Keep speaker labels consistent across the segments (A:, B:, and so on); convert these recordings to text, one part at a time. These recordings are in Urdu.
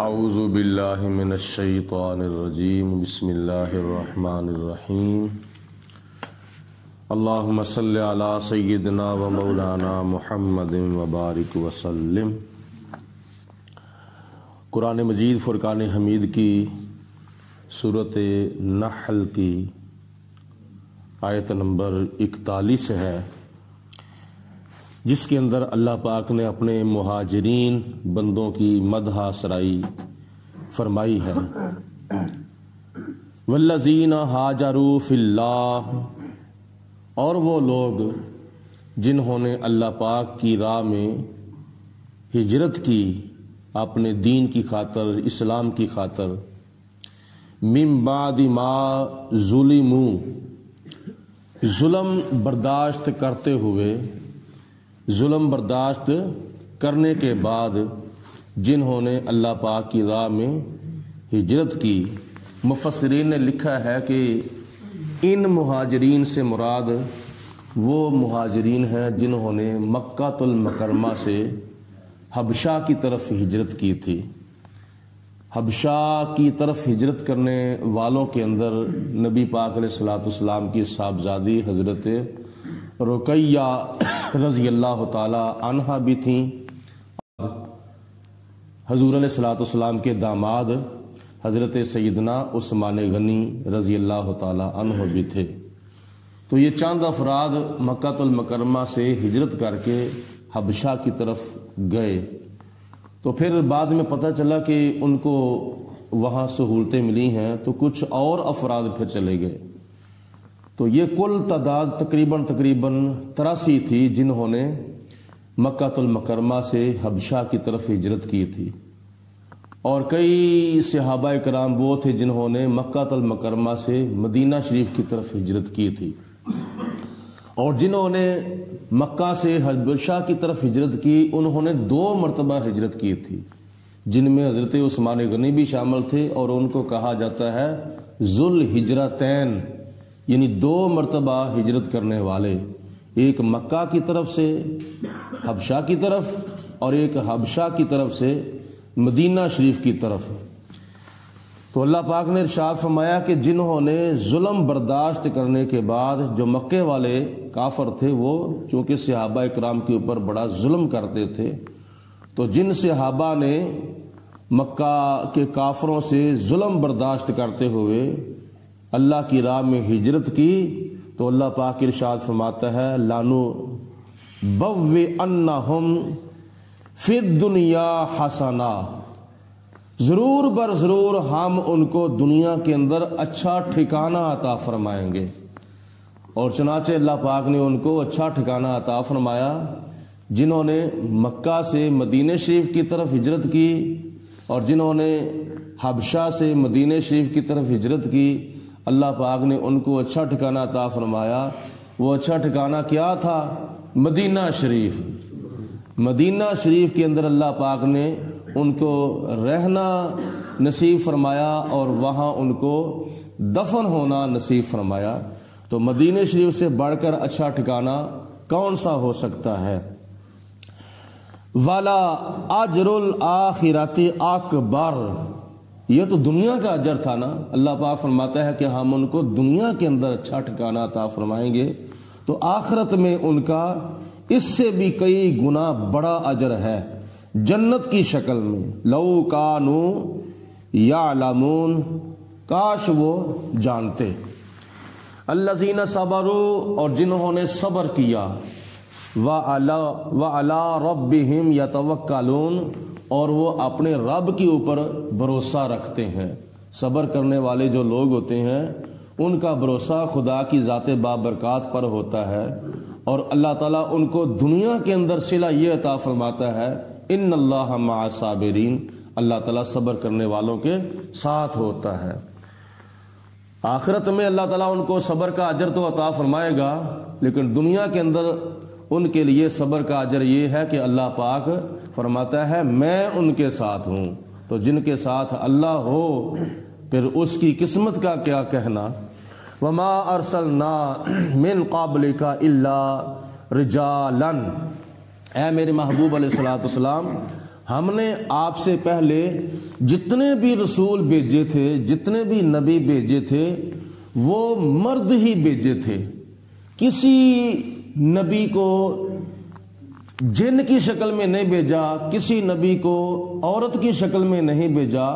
A: اعوذ باللہ من الشیطان الرجیم بسم اللہ الرحمن الرحیم اللہم صلی علی سیدنا و مولانا محمد وبارک وسلم۔ قرآن مجید فرقان حمید کی سورۃ نحل کی آیت نمبر 41 ہے، جس کے اندر اللہ پاک نے اپنے مہاجرین بندوں کی مدح سرائی فرمائی ہے۔ والذین ہاجروا فی اللہ، اور وہ لوگ جنہوں نے اللہ پاک کی راہ میں ہجرت کی اپنے دین کی خاطر، اسلام کی خاطر، من بعد ما ظلموا، ظلم برداشت کرتے ہوئے، ظلم برداشت کرنے کے بعد جنہوں نے اللہ پاک کی راہ میں ہجرت کی۔ مفسرین نے لکھا ہے کہ ان مہاجرین سے مراد وہ مہاجرین ہیں جنہوں نے مکہ المکرمہ سے حبشہ کی طرف ہجرت کی تھی۔ حبشہ کی طرف ہجرت کرنے والوں کے اندر نبی پاک علیہ الصلوۃ والسلام کی صاحبزادی حضرت رقیہ رضی اللہ تعالی عنہا بھی تھیں، حضور علیہ الصلوۃ والسلام کے داماد حضرت سیدنا عثمان غنی رضی اللہ تعالی عنہ بھی تھے۔ تو یہ چند افراد مکہ المکرمہ سے ہجرت کر کے حبشہ کی طرف گئے، تو پھر بعد میں پتہ چلا کہ ان کو وہاں سہولتیں ملی ہیں، تو کچھ اور افراد پھر چلے گئے۔ تو یہ کل تعداد تقریباً 83 تھی جنہوں نے مکہ المکرمہ سے حبشہ کی طرف ہجرت کی تھی، اور کئی صحابہ کرام وہ تھے جنہوں نے مکہ المکرمہ سے مدینہ شریف کی طرف ہجرت کی تھی، اور جنہوں نے مکہ سے حبشہ کی طرف ہجرت کی انہوں نے 2 مرتبہ ہجرت کی تھی، جن میں حضرت عثمان غنی بھی شامل تھے، اور ان کو کہا جاتا ہے ذو الہجرتین، یعنی 2 مرتبہ ہجرت کرنے والے، ایک مکہ کی طرف سے حبشہ کی طرف، اور ایک حبشہ کی طرف سے مدینہ شریف کی طرف۔ تو اللہ پاک نے ارشاد فرمایا کہ جنہوں نے ظلم برداشت کرنے کے بعد، جو مکے والے کافر تھے وہ چونکہ صحابہ اکرام کے اوپر بڑا ظلم کرتے تھے، تو جن صحابہ نے مکہ کے کافروں سے ظلم برداشت کرتے ہوئے اللہ کی راہ میں ہجرت کی، تو اللہ پاک ارشاد فرماتا ہے لَنُبَوِّئَنَّهُمْ فِي الدُّنْيَا حَسَنَةً، ضرور بر ضرور ہم ان کو دنیا کے اندر اچھا ٹھکانہ عطا فرمائیں گے۔ اور چنانچہ اللہ پاک نے ان کو اچھا ٹھکانہ عطا فرمایا، جنہوں نے مکہ سے مدینہ شریف کی طرف ہجرت کی، اور جنہوں نے حبشہ سے مدینہ شریف کی طرف ہجرت کی، اللہ پاک نے ان کو اچھا ٹھکانہ عطا فرمایا۔ وہ اچھا ٹھکانہ کیا تھا؟ مدینہ شریف۔ مدینہ شریف کے اندر اللہ پاک نے ان کو رہنا نصیب فرمایا، اور وہاں ان کو دفن ہونا نصیب فرمایا۔ تو مدینہ شریف سے بڑھ کر اچھا ٹھکانہ کون سا ہو سکتا ہے؟ وَلَا أَجْرُ الْآخِرَةِ أَكْبَرُ، یہ تو دنیا کا اجر تھا نا۔ اللہ پاک فرماتا ہے کہ ہم ان کو دنیا کے اندر اچھا ٹھکانہ عطا فرمائیں گے، تو آخرت میں ان کا اس سے بھی کئی گنا بڑا اجر ہے، جنت کی شکل میں۔ لو کانوا یعلمون، کاش وہ جانتے۔ الذین صبروا، اور جنہوں نے صبر کیا، وعلی ربہم یتوکلون، اور وہ اپنے رب کے اوپر بھروسہ رکھتے ہیں۔ صبر کرنے والے جو لوگ ہوتے ہیں ان کا بھروسہ خدا کی ذات بابرکات پر ہوتا ہے، اور اللہ تعالیٰ ان کو دنیا کے اندر صلہ یہ عطا فرماتا ہے، ان اللہ مع الصابرین، اللہ تعالیٰ صبر کرنے والوں کے ساتھ ہوتا ہے۔ آخرت میں اللہ تعالیٰ ان کو صبر کا اجر تو عطا فرمائے گا، لیکن دنیا کے اندر ان کے لیے صبر کا اجر یہ ہے کہ اللہ پاک فرماتا ہے میں ان کے ساتھ ہوں۔ تو جن کے ساتھ اللہ ہو پھر اس کی قسمت کا کیا کہنا۔ وما ارسلنا من قبلک الا رجالا، اے میرے محبوب علیہ الصلوۃ والسلام، ہم نے آپ سے پہلے جتنے بھی رسول بھیجے تھے، جتنے بھی نبی بھیجے تھے، وہ مرد ہی بھیجے تھے۔ کسی نبی کو جن کی شکل میں نہیں بھیجا، کسی نبی کو عورت کی شکل میں نہیں بھیجا،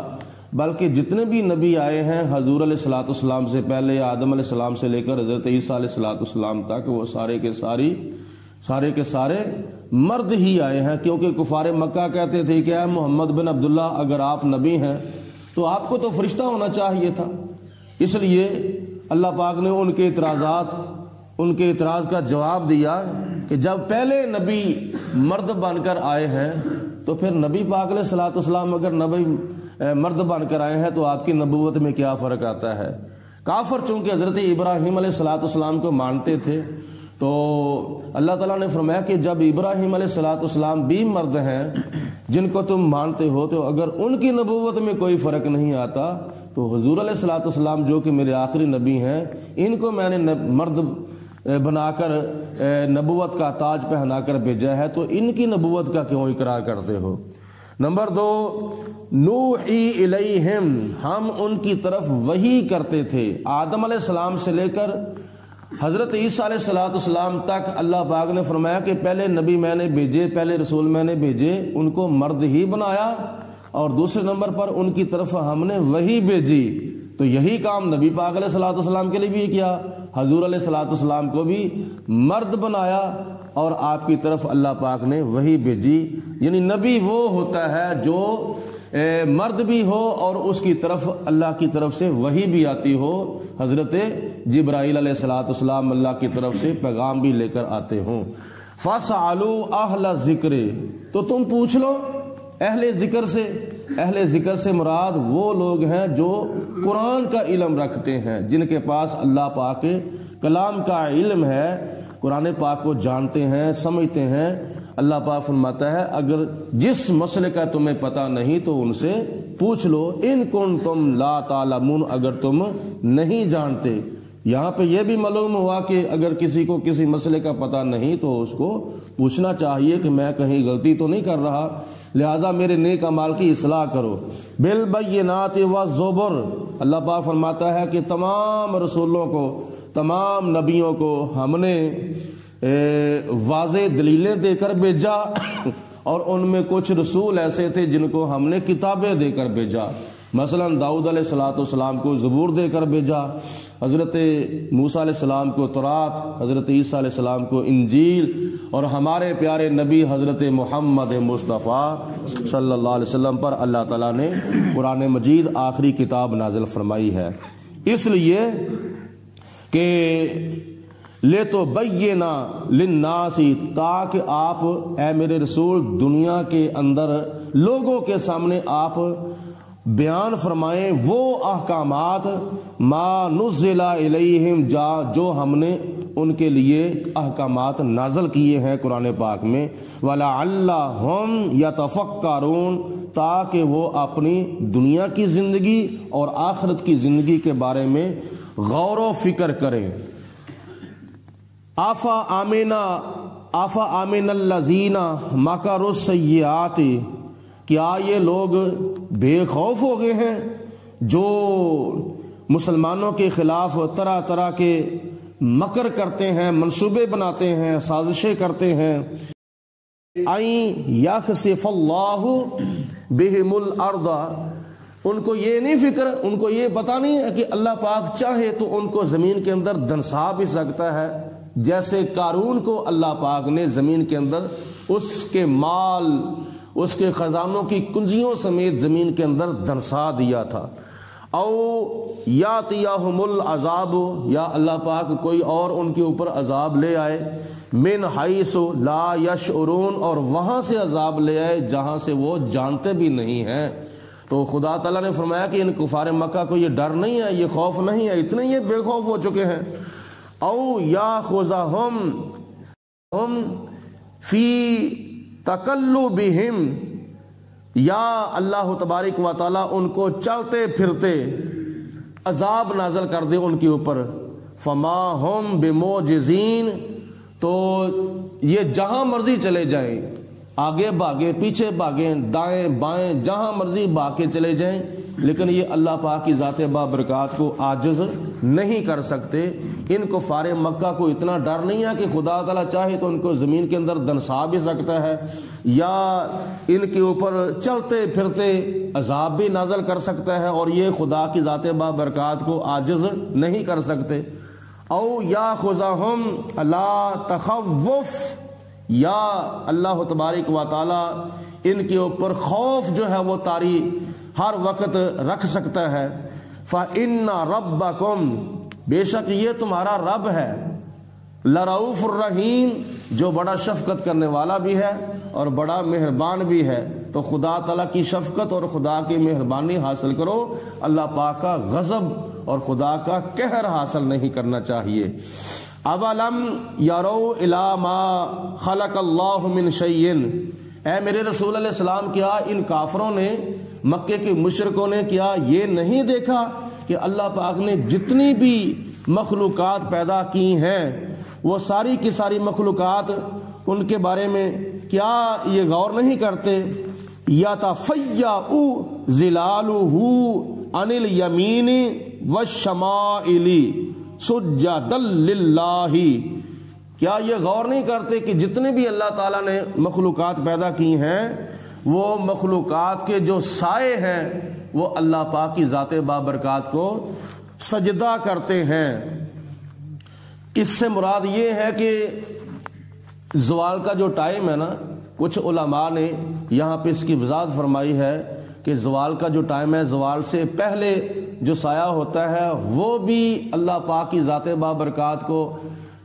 A: بلکہ جتنے بھی نبی آئے ہیں حضور علیہ الصلوۃ والسلام سے پہلے، آدم علیہ السلام سے لے کر حضرت عیسیٰ علیہ الصلوۃ والسلام تک، وہ سارے کے سارے مرد ہی آئے ہیں، کیونکہ کفار مکہ کہتے تھے کہ اے محمد بن عبداللہ، اگر آپ نبی ہیں تو آپ کو تو فرشتہ ہونا چاہیے تھا۔ اس لیے اللہ پاک نے ان کے اعتراض کا جواب دیا کہ جب پہلے نبی مرد بن کر آئے ہیں تو پھر نبی پاک علیہ الصلوۃ والسلام اگر نبی مرد بن کر آئے ہیں تو آپ کی نبوت میں کیا فرق آتا ہے؟ کافر چونکہ حضرت ابراہیم علیہ الصلوۃ والسلام کو مانتے تھے، تو اللہ تعالیٰ نے فرمایا کہ جب ابراہیم علیہ الصلوۃ والسلام بھی مرد ہیں جن کو تم مانتے ہو، تو اگر ان کی نبوت میں کوئی فرق نہیں آتا تو حضور علیہ الصلوۃ والسلام جو کہ میرے آخری نبی ہیں، ان کو میں نے مرد بنا کر نبوت کا تاج پہنا کر بھیجا ہے، تو ان کی نبوت کا کیوں اقرار کرتے ہو؟ نمبر 2، نوحی الیہم، ہم ان کی طرف وحی کرتے تھے۔ آدم علیہ السلام سے لے کر حضرت عیسیٰ علیہ الصلوۃ والسلام تک اللہ پاک نے فرمایا کہ پہلے نبی میں نے بھیجے، پہلے رسول میں نے بھیجے، ان کو مرد ہی بنایا، اور دوسرے نمبر پر ان کی طرف ہم نے وحی بھیجی۔ تو یہی کام نبی پاک علیہ الصلوۃ والسلام کے لیے بھی کیا، حضور علیہ الصلوۃ والسلام کو بھی مرد بنایا اور آپ کی طرف اللہ پاک نے وحی بھیجی۔ یعنی نبی وہ ہوتا ہے جو مرد بھی ہو اور اس کی طرف اللہ کی طرف سے وحی بھی آتی ہو۔ حضرت جبرائیل علیہ الصلوۃ والسلام اللہ کی طرف سے پیغام بھی لے کر آتے ہوں۔ فَاسْأَلُوا أَهْلَ الذِّكْرِ، تو تم پوچھ لو اہل ذکر سے۔ اہل ذکر سے مراد وہ لوگ ہیں جو قرآن کا علم رکھتے ہیں، جن کے پاس اللہ پاک کے کلام کا علم ہے، قرآن پاک کو جانتے ہیں، سمجھتے ہیں۔ اللہ پاک فرماتا ہے اگر جس مسئلے کا تمہیں پتہ نہیں تو ان سے پوچھ لو، ان کنتم لا تعلمون، اگر تم نہیں جانتے۔ یہاں پہ یہ بھی معلوم ہوا کہ اگر کسی کو کسی مسئلے کا پتہ نہیں تو اس کو پوچھنا چاہیے کہ میں کہیں غلطی تو نہیں کر رہا، لہذا میرے نیک اعمال کی اصلاح کرو۔ بالبینات والزبر، اللہ پاک فرماتا ہے کہ تمام رسولوں کو، تمام نبیوں کو ہم نے واضح دلیلیں دے کر بھیجا، اور ان میں کچھ رسول ایسے تھے جن کو ہم نے کتابیں دے کر بھیجا۔ مثلا داؤد علیہ الصلوۃ والسلام کو زبور دے کر بھیجا، حضرت موسیٰ علیہ السلام کو تورات، حضرت عیسیٰ علیہ السلام کو انجیل، اور ہمارے پیارے نبی حضرت محمد مصطفیٰ صلی اللہ علیہ وسلم پر اللہ تعالیٰ نے قرآن مجید آخری کتاب نازل فرمائی ہے۔ اس لیے کہ لے تو بینا للناس، تاکہ آپ اے میرے رسول دنیا کے اندر لوگوں کے سامنے آپ بیان فرمائیں وہ احکامات ما نزل الیہم، جو ہم نے ان کے لیے احکامات نازل کیے ہیں قرآن پاک میں، وَلَعَلَّهُمْ يَتَفَكَّرُونَ، تاکہ وہ اپنی دنیا کی زندگی اور آخرت کی زندگی کے بارے میں غور و فکر کریں۔ آفا آمن الذین مکروا السیئات، کیا یہ لوگ بے خوف ہو گئے ہیں جو مسلمانوں کے خلاف طرح طرح کے مکر کرتے ہیں، منصوبے بناتے ہیں، سازشیں کرتے ہیں۔ این یخسف اللہ بہم الارض، ان کو یہ نہیں فکر، ان کو یہ پتہ نہیں ہے کہ اللہ پاک چاہے تو ان کو زمین کے اندر دھنسا بھی سکتا ہے، جیسے قارون کو اللہ پاک نے زمین کے اندر اس کے مال، اس کے خزانوں کی کنجیوں سمیت زمین کے اندر دھنسا دیا تھا۔ او یاتیہم العذاب، یا اللہ پاک کوئی اور ان کے اوپر عذاب لے آئے، من حیث لا یشعرون، اور وہاں سے عذاب لے آئے جہاں سے وہ جانتے بھی نہیں ہیں۔ تو خدا تعالیٰ نے فرمایا کہ ان کفار مکہ کو یہ ڈر نہیں ہے، یہ خوف نہیں ہے، اتنے یہ بے خوف ہو چکے ہیں۔ او یاخذہم فی تقلبہم، یا اللہ تبارک و تعالیٰ ان کو چلتے پھرتے عذاب نازل کر دے ان کے اوپر، فما ہم بموجزین، تو یہ جہاں مرضی چلے جائیں، آگے بھاگیں پیچھے بھاگیں دائیں بائیں جہاں مرضی بھاگ کے چلے جائیں، لیکن یہ اللہ پاک کی ذات بابرکات کو عاجز نہیں کر سکتے۔ ان کفار مکہ کو اتنا ڈر نہیں ہے کہ خدا تعالیٰ چاہے تو ان کو زمین کے اندر دنسا بھی سکتا ہے، یا ان کے اوپر چلتے پھرتے عذاب بھی نازل کر سکتا ہے، اور یہ خدا کی ذات بابرکات کو عاجز نہیں کر سکتے۔ او یا خذہم لا تخوف، یا اللہ تبارک و تعالی ان کے اوپر خوف جو ہے وہ طاری ہر وقت رکھ سکتا ہے۔ فَإِنَّ رَبَّكُمْ، بے شک یہ تمہارا رب ہے، لرؤوف الرحیم، جو بڑا شفقت کرنے والا بھی ہے اور بڑا مہربان بھی ہے۔ تو خدا تعالیٰ کی شفقت اور خدا کی مہربانی حاصل کرو، اللہ پاک کا غضب اور خدا کا قہر حاصل نہیں کرنا چاہیے۔ اولم یروا الی ما خلق اللہ من شیء، اے میرے رسول علیہ السلام، کیا ان کافروں نے، مکے کے مشرکوں نے کیا یہ نہیں دیکھا کہ اللہ پاک نے جتنی بھی مخلوقات پیدا کی ہیں وہ ساری کی ساری مخلوقات، ان کے بارے میں کیا یہ غور نہیں کرتے؟ یتفیأ ظلالہ عن الیمین والشمائل سجدا للہ، کیا یہ غور نہیں کرتے کہ جتنے بھی اللہ تعالیٰ نے مخلوقات پیدا کی ہیں وہ مخلوقات کے جو سائے ہیں وہ اللہ پاک کی ذات بابرکات کو سجدہ کرتے ہیں۔ اس سے مراد یہ ہے کہ زوال کا جو ٹائم ہے نا، کچھ علماء نے یہاں پہ اس کی وضاحت فرمائی ہے کہ زوال کا جو ٹائم ہے، زوال سے پہلے جو سایہ ہوتا ہے وہ بھی اللہ پاک کی ذات بابرکات کو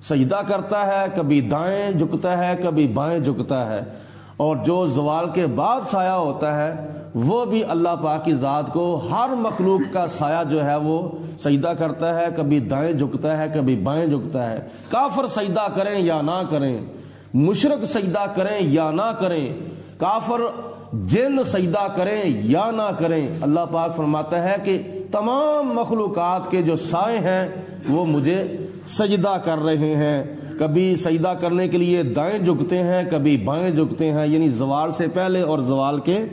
A: سجدہ کرتا ہے، کبھی دائیں جھکتا ہے کبھی بائیں جھکتا ہے، اور جو زوال کے بعد سایہ ہوتا ہے وہ بھی اللہ پاک کی ذات کو ہر مخلوق کا سایہ جو ہے وہ سجدہ کرتا ہے، کبھی دائیں جھکتا ہے کبھی بائیں جھکتا ہے۔ کافر سجدہ کریں یا نہ کریں، مشرک سجدہ کریں یا نہ کریں، کافر جن سجدہ کریں یا نہ کریں، اللہ پاک فرماتا ہے کہ تمام مخلوقات کے جو سائے ہیں وہ مجھے سجدہ کر رہے ہیں۔ کبھی سجدہ کرنے کے لیے دائیں جھکتے ہیں کبھی بائیں جھکتے ہیں، یعنی زوال سے پہلے اور زوال کے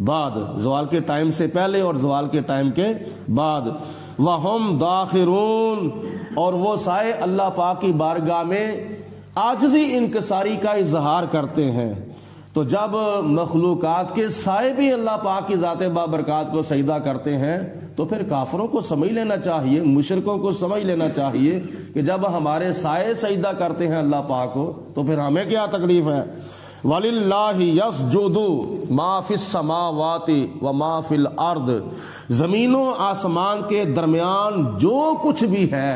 A: بعد، زوال کے ٹائم سے پہلے اور زوال کے ٹائم کے بعد۔ وَهُمْ دَاخِرُونَ، اور وہ سائے اللہ پاک کی بارگاہ میں عاجزی انکساری کا اظہار کرتے ہیں۔ تو جب مخلوقات کے سائے بھی اللہ پاک کی ذات بابرکات کو سجدہ کرتے ہیں تو پھر کافروں کو سمجھ لینا چاہیے، مشرکوں کو سمجھ لینا چاہیے کہ جب ہمارے سائے سجدہ کرتے ہیں اللہ پاک کو تو پھر ہمیں کیا تکلیف ہے۔ وَلِلَّهِ يَسْجُدُ مَا فِي السَّمَاوَاتِ وَمَا فِي الْأَرْضِ، زمین و آسمان کے درمیان جو کچھ بھی ہے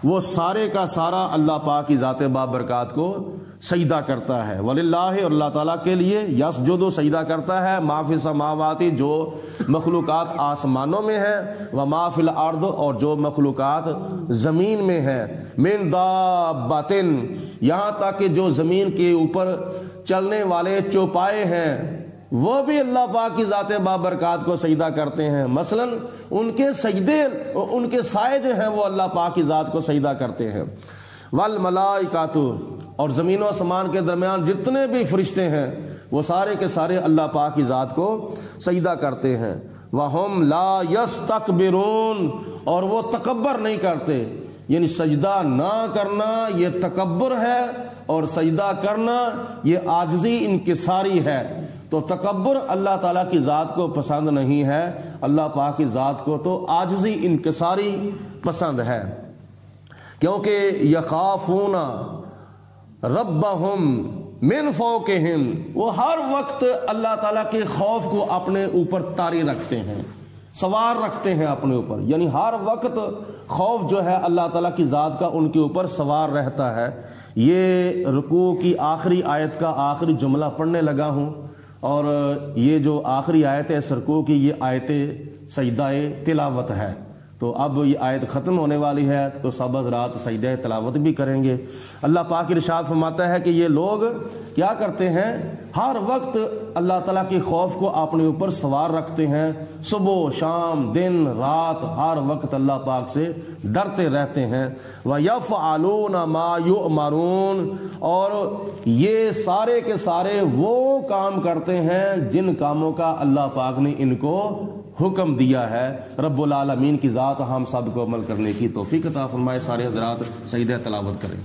A: وہ سارے کا سارا اللہ پاک کی ذات بابرکات کو سجدہ کرتا ہے۔ وَلِلَّهِ، اور اللہ تعالیٰ کے لیے، یسجد، سجدہ کرتا ہے، ما فی السماوات، جو مخلوقات آسمانوں میں ہیں، وما فی الارض، اور جو مخلوقات زمین میں ہیں، من دابۃ، یہاں تک کہ جو زمین کے اوپر چلنے والے چوپائے ہیں وہ بھی اللہ پاک کی ذات بابرکات کو سجدہ کرتے ہیں۔ مثلا ان کے سجدے، ان کے سائے جو ہیں وہ اللہ پاک کی ذات کو سجدہ کرتے ہیں۔ والملائکۃ، اور زمین و آسمان کے درمیان جتنے بھی فرشتے ہیں وہ سارے کے سارے اللہ پاک کی ذات کو سجدہ کرتے ہیں۔ وَهُمْ لَا يَسْتَكْبِرُونَ، اور وہ تکبر نہیں کرتے، یعنی سجدہ نہ کرنا یہ تکبر ہے اور سجدہ کرنا یہ عاجزی انکساری ہے۔ تو تکبر اللہ تعالیٰ کی ذات کو پسند نہیں ہے، اللہ پاک کی ذات کو تو عاجزی انکساری پسند ہے، کیونکہ یخافون ربہم من فوقہم، وہ ہر وقت اللہ تعالیٰ کے خوف کو اپنے اوپر طاری رکھتے ہیں، سوار رکھتے ہیں اپنے اوپر، یعنی ہر وقت خوف جو ہے اللہ تعالیٰ کی ذات کا ان کے اوپر سوار رہتا ہے۔ یہ رکوع کی آخری آیت کا آخری جملہ پڑھنے لگا ہوں، اور یہ جو آخری آیت ہے اس رکوع کی، یہ آیت سجدہ تلاوت ہے۔ تو اب یہ آیت ختم ہونے والی ہے تو سب حضرات سجدہ تلاوت بھی کریں گے۔ اللہ پاک ارشاد فرماتا ہے کہ یہ لوگ کیا کرتے ہیں، ہر وقت اللہ تعالیٰ کے خوف کو اپنے اوپر سوار رکھتے ہیں، صبح شام دن رات ہر وقت اللہ پاک سے ڈرتے رہتے ہیں۔ وَيَفْعَلُونَ مَا يُؤْمَرُونَ، اور یہ سارے کے سارے وہ کام کرتے ہیں جن کاموں کا اللہ پاک نے ان کو حکم دیا ہے۔ رب العالمین کی ذات ہم سب کو عمل کرنے کی توفیق عطا فرمائے۔ سارے حضرات سجدہ تلاوت کریں۔